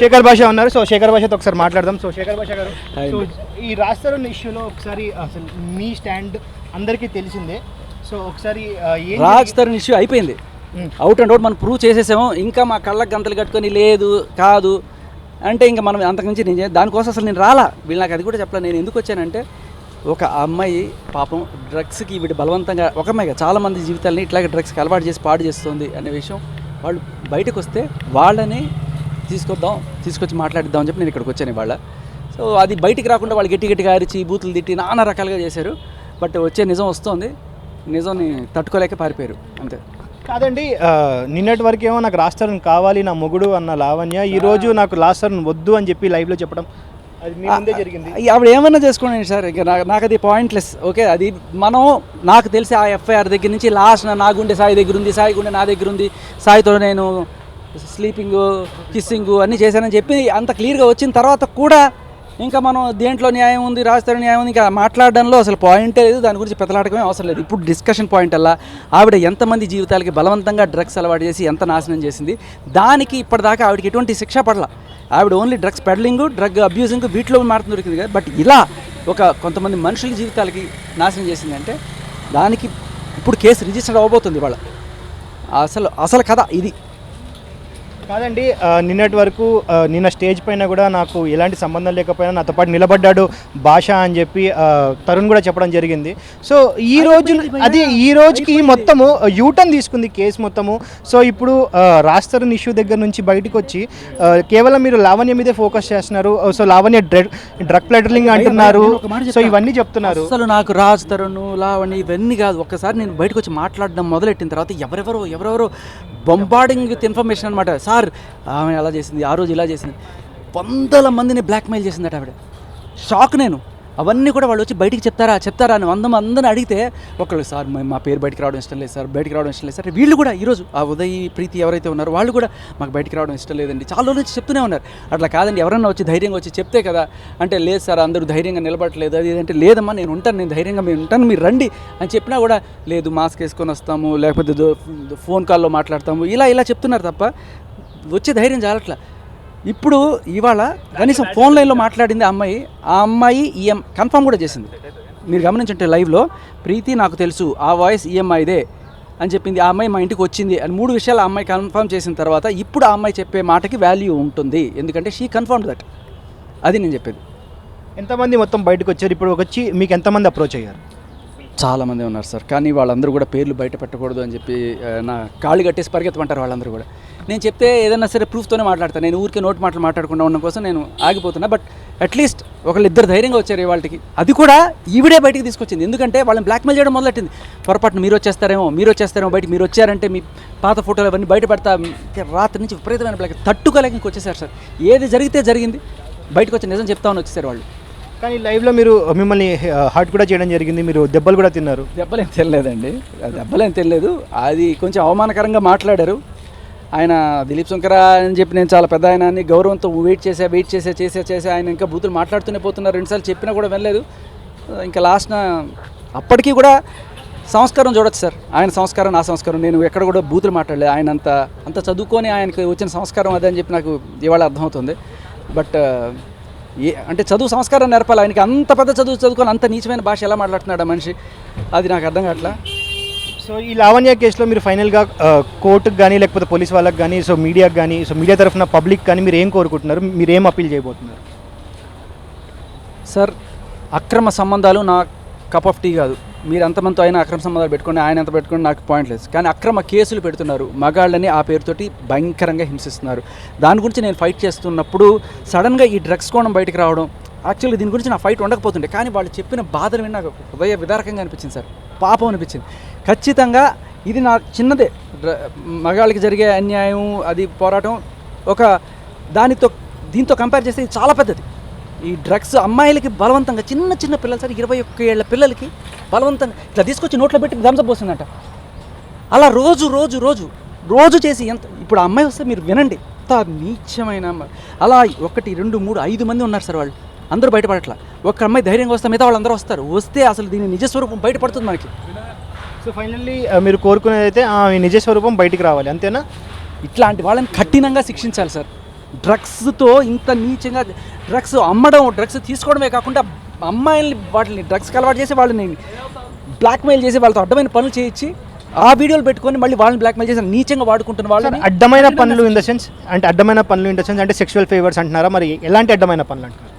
శేఖర్ భాష ఉన్నారు. సో శేఖర్ భాషతో ఒకసారి మాట్లాడదాం. సో శేఖర్ భాష గారు, సో ఈ రాస్తారు ఇష్యూలో ఒకసారి అసలు మీ స్టాండ్ అందరికీ తెలిసిందే. సో ఒకసారి రాజ్ తరుణ్ ఇష్యూ అయిపోయింది, అవుట్ అండ్ అవుట్ మనం ప్రూవ్ చేసేసాము. ఇంకా మా కళ్ళకి గంతలు కట్టుకొని లేదు కాదు అంటే ఇంకా మనం అంతకుమించి నేను దానికోసం అసలు నేను రాలా. వీళ్ళు నాకు అది కూడా చెప్పలే. నేను ఎందుకు వచ్చానంటే ఒక అమ్మాయి పాపం డ్రగ్స్కి వీటి బలవంతంగా, ఒక అమ్మాయిగా చాలామంది జీవితాలని ఇట్లాగే డ్రగ్స్కి అలవాటు చేసి పాడు చేస్తుంది అనే విషయం వాళ్ళు బయటకు వస్తే వాళ్ళని తీసుకొచ్చి మాట్లాడిద్దాం అని చెప్పి నేను ఇక్కడికి వచ్చాను ఇవాళ. సో అది బయటికి రాకుండా వాళ్ళు గట్టిగా అరిచి బూతులు తిట్టి నానా రకాలుగా చేశారు. బట్ వచ్చే నిజం వస్తుంది, నిజంని తట్టుకోలేక పారిపోయారు అంతే. కాదండి, నిన్నటి వరకు ఏమో నాకు రాస్తారని కావాలి నా మొగుడు అన్న లావణ్య ఈరోజు నాకు రాస్తారని వద్దు అని చెప్పి లైవ్లో చెప్పడం అది మీ ముందే జరిగింది. ఆవిడ ఏమన్నా చేసుకోండి సార్, ఇంకా నాకు అది పాయింట్లెస్. ఓకే, అది మనం నాకు తెలిసి ఆ ఎఫ్ఐఆర్ దగ్గర నుంచి లాస్ట్ నా గుండె సాయి దగ్గర ఉంది, సాయి గుండె నా దగ్గర ఉంది, సాయితో నేను స్లీపింగ్ కిస్సింగ్ అన్నీ చేశానని చెప్పి అంత క్లియర్గా వచ్చిన తర్వాత కూడా ఇంకా మనం దేంట్లో న్యాయం ఉంది, రాస్తారు న్యాయం ఉంది, ఇంకా మాట్లాడడంలో అసలు పాయింటే లేదు. దాని గురించి పెద్దలాడకమే అవసరం లేదు. ఇప్పుడు డిస్కషన్ పాయింట్ అలా ఆవిడ ఎంతమంది జీవితాలకి బలవంతంగా డ్రగ్స్ అలవాటు చేసి ఎంత నాశనం చేసింది, దానికి ఇప్పటిదాకా ఆవిడకి ఎటువంటి శిక్ష పడలా. ఆవిడ only drugs peddling, drug abusing వీటిలో మాత్రం దొరికింది కదా. బట్ ఇలా కొంతమంది మనుషుల జీవితాలకి నాశనం చేసిందంటే దానికి ఇప్పుడు కేసు రిజిస్టర్ అవ్వబోతుంది ఇవాళ. అసలు కథ ఇది కాదండి. నిన్నటి వరకు నిన్న స్టేజ్ పైన కూడా నాకు ఎలాంటి సంబంధం లేకపోయినా నాతో పాటు నిలబడ్డాడు భాష అని చెప్పి తరుణ్ కూడా చెప్పడం జరిగింది. సో ఈ రోజుకి మొత్తము యూటర్న్ తీసుకుంది కేసు మొత్తము. సో ఇప్పుడు రాజ్ ఇష్యూ దగ్గర నుంచి బయటకు వచ్చి కేవలం మీరు లావణ్య మీదే ఫోకస్ చేస్తున్నారు. సో లావణ్య డ్రగ్ పెడలింగ్ అంటున్నారు. సో ఇవన్నీ చెప్తున్నారు. అసలు నాకు రాజ్ తరుణ్ లావణ్య ఇవన్నీ కాదు. ఒక్కసారి నేను బయటకు వచ్చి మాట్లాడడం మొదలెట్టిన తర్వాత ఎవరెవరో బొంబార్డింగ్ విత్ ఇన్ఫర్మేషన్ అనమాట. సార్ ఆమె అలా చేసింది, ఆ రోజు ఇలా చేసింది, 100 మందిని బ్లాక్మెయిల్ చేసిందట ఆవిడ. షాక్ నేను. అవన్నీ కూడా వాళ్ళు వచ్చి బయటికి చెప్తారా అని అందరిని అడిగితే ఒకళ్ళు సార్ మా పేరు బయటికి రావడం ఇష్టం లేదు సార్, బయటికి రావడం ఇష్టం లేదు సార్. వీళ్ళు కూడా ఈరోజు ఆ ఉదయ్ ప్రీతి ఎవరైతే ఉన్నారో వాళ్ళు కూడా మాకు బయటికి రావడం ఇష్టం లేదండి చాలా రోజుల నుంచి చెప్తూనే ఉన్నారు. అట్లా కాదండి, ఎవరన్నా వచ్చి ధైర్యంగా వచ్చి చెప్తే కదా అంటే లేదు సార్ అందరూ ధైర్యంగా నిలబడట్లేదు అది అంటే లేదమ్మా నేను ఉంటాను, నేను ధైర్యంగా మేము ఉంటాను, మీరు రండి అని చెప్పినా కూడా లేదు మాస్క్ వేసుకొని వస్తాము లేకపోతే ఫోన్ కాల్లో మాట్లాడతాము ఇలా చెప్తున్నారు తప్ప వచ్చే ధైర్యం చాలట్లా. ఇప్పుడు ఇవాళ కనీసం ఫోన్ లైన్లో మాట్లాడింది ఆ అమ్మాయి ఈఎం కన్ఫర్మ్ కూడా చేసింది. మీరు గమనించుంటే లైవ్లో ప్రీతి నాకు తెలుసు ఆ వాయిస్ ఈఎంఐదే అని చెప్పింది. ఆ అమ్మాయి మా ఇంటికి వచ్చింది అని 3 విషయాలు ఆ అమ్మాయి కన్ఫర్మ్ చేసిన తర్వాత ఇప్పుడు ఆ అమ్మాయి చెప్పే మాటకి వాల్యూ ఉంటుంది, ఎందుకంటే షీ కన్ఫర్మ్డ్ దట్. అది నేను చెప్పేది. ఎంతమంది మొత్తం బయటకు వచ్చారు ఇప్పుడు వచ్చి మీకు ఎంతమంది అప్రోచ్ అయ్యారు? చాలామంది ఉన్నారు సార్, కానీ వాళ్ళందరూ కూడా పేర్లు బయట పెట్టకూడదు అని చెప్పి నా కాళ్ళు కట్టేసి పరిగెత్తమంటారు వాళ్ళందరూ కూడా. నేను చెప్తే ఏదైనా సరే ప్రూఫ్తోనే మాట్లాడతాను, నేను ఊరికే నోటి మాటలు మాట్లాడకుండా ఉండడం కోసం నేను ఆగిపోతున్నా. బట్ అట్లీస్ట్ ఒకళ్ళిద్దరు ధైర్యంగా వచ్చారు వాళ్ళకి, అది కూడా ఈవిడే బయటికి తీసుకొచ్చింది. ఎందుకంటే వాళ్ళని బ్లాక్మెయిల్ చేయడం మొదలెట్టింది. పొరపాటున మీరు వచ్చేస్తారేమో బయటికి, మీరు వచ్చారంటే మీ పాత ఫోటోలు అవన్నీ బయట పెడతా. రాత్రి నుంచి విపరీతమైన బ్లాక్ తట్టుకోలేక ఇంకొచ్చేసారు సార్. ఏది జరిగితే జరిగింది, బయటకు వచ్చి నిజం చెప్తామని వచ్చేసారు వాళ్ళు. కానీ లైవ్లో మీరు మిమ్మల్ని హర్ట్ కూడా చేయడం జరిగింది, మీరు దెబ్బలు కూడా తిన్నారు. దెబ్బలేం తెలియలేదు, అది కొంచెం అవమానకరంగా మాట్లాడారు. ఆయన దిలీప్ శంకర అని చెప్పి నేను చాలా పెద్ద ఆయన అని గౌరవంతో వెయిట్ చేసే ఆయన ఇంకా బూతులు మాట్లాడుతూనే పోతున్నారు. 2 సార్లు చెప్పినా కూడా వినలేదు. ఇంకా లాస్ట్న అప్పటికీ కూడా సంస్కారం చూడొచ్చు సార్, ఆయన సంస్కారం నా సంస్కారం. నేను ఎక్కడ కూడా బూతులు మాట్లాడలేదు. ఆయన అంత చదువుకొని ఆయనకి వచ్చిన సంస్కారం అదే అని చెప్పి నాకు ఇవాళ అర్థమవుతుంది. బట్ అంటే చదువు సంస్కారం నేర్పాలి. ఆయనకి అంత పెద్ద చదువుకొని అంత నీచమైన భాష ఎలా మాట్లాడుతున్నాడు ఆ మనిషి, అది నాకు అర్థం కావట్లా. సో ఈ లావణ్య కేసులో మీరు ఫైనల్గా కోర్టుకు కానీ లేకపోతే పోలీస్ వాళ్ళకి కానీ సో మీడియాకి కానీ సో మీడియా తరఫున పబ్లిక్ కానీ మీరు ఏం కోరుకుంటున్నారు, మీరు ఏం అప్పీల్ చేయబోతున్నారు? సార్ అక్రమ సంబంధాలు నా కప్ ఆఫ్ టీ కాదు. మీరు ఎంతమందితో అయినా అక్రమ సంబంధాలు పెట్టుకోండి, ఆయన ఎంత పెట్టుకోండి నాకు పాయింట్ లేదు. కానీ అక్రమ కేసులు పెడుతున్నారు, మగాళ్ళని ఆ పేరుతోటి భయంకరంగా హింసిస్తున్నారు. దాని గురించి నేను ఫైట్ చేస్తున్నప్పుడు సడన్గా ఈ డ్రగ్స్ కోణం బయటకు రావడం, యాక్చువల్లీ దీని గురించి నా ఫైట్ ఉండకపోతుండే, కానీ వాళ్ళు చెప్పిన బాధలు విని నాకు హృదయ విదారకంగా అనిపించింది సార్, పాపం అనిపించింది. ఖచ్చితంగా ఇది నా చిన్నదే, మగాళ్ళకి జరిగే అన్యాయం అది పోరాటం ఒక దీంతో కంపేర్ చేస్తే ఇది చాలా పెద్దది. ఈ డ్రగ్స్ అమ్మాయిలకి బలవంతంగా చిన్న పిల్లలు సార్ 21 ఏళ్ల పిల్లలకి బలవంతంగా ఇట్లా తీసుకొచ్చి నోట్లో పెట్టి థమ్సప్ పోస్తుందంట. అలా రోజు చేసి ఇప్పుడు ఆ అమ్మాయి వస్తే మీరు వినండి, ఎంత నీచమైన అలా 1 2 3 5 మంది ఉన్నారు సార్. వాళ్ళు అందరూ బయటపడట్లా. ఒక అమ్మాయి ధైర్యంగా వస్తే మిగతా వాళ్ళందరూ వస్తే అసలు దీని నిజస్వరూపం బయటపడుతుంది మనకి. సో ఫైనల్లీ మీరు కోరుకునేది అయితే నిజస్వరూపం బయటికి రావాలి, అంతేనా? ఇట్లాంటి వాళ్ళని కఠినంగా శిక్షించాలి సార్. డ్రగ్స్తో ఇంత నీచంగా డ్రగ్స్ అమ్మడం, డ్రగ్స్ తీసుకోవడమే కాకుండా అమ్మాయిల్ని వాటిని డ్రగ్స్కి అలవాటు చేసి వాళ్ళని బ్లాక్మెయిల్ చేసి వాళ్ళతో అడ్డమైన పనులు చేయించి ఆ వీడియోలు పెట్టుకొని మళ్ళీ వాళ్ళని బ్లాక్మెయిల్ చేసి నీచంగా వాడుకుంటున్న వాళ్ళని. అడ్డమైన పనులు ఇన్ ద సెన్స్ అంటే అడ్డమైన పనులు ఇన్ ద సెన్స్ అంటే సెక్షువల్ ఫేవర్స్ అంటున్నారా, మరి ఎలాంటి అడ్డమైన పనులు అంటారు?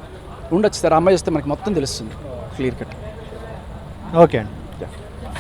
ఉండొచ్చు సార్, అమ్మాయి వస్తే మనకి మొత్తం తెలుస్తుంది క్లియర్ కట్. ఓకే అండి.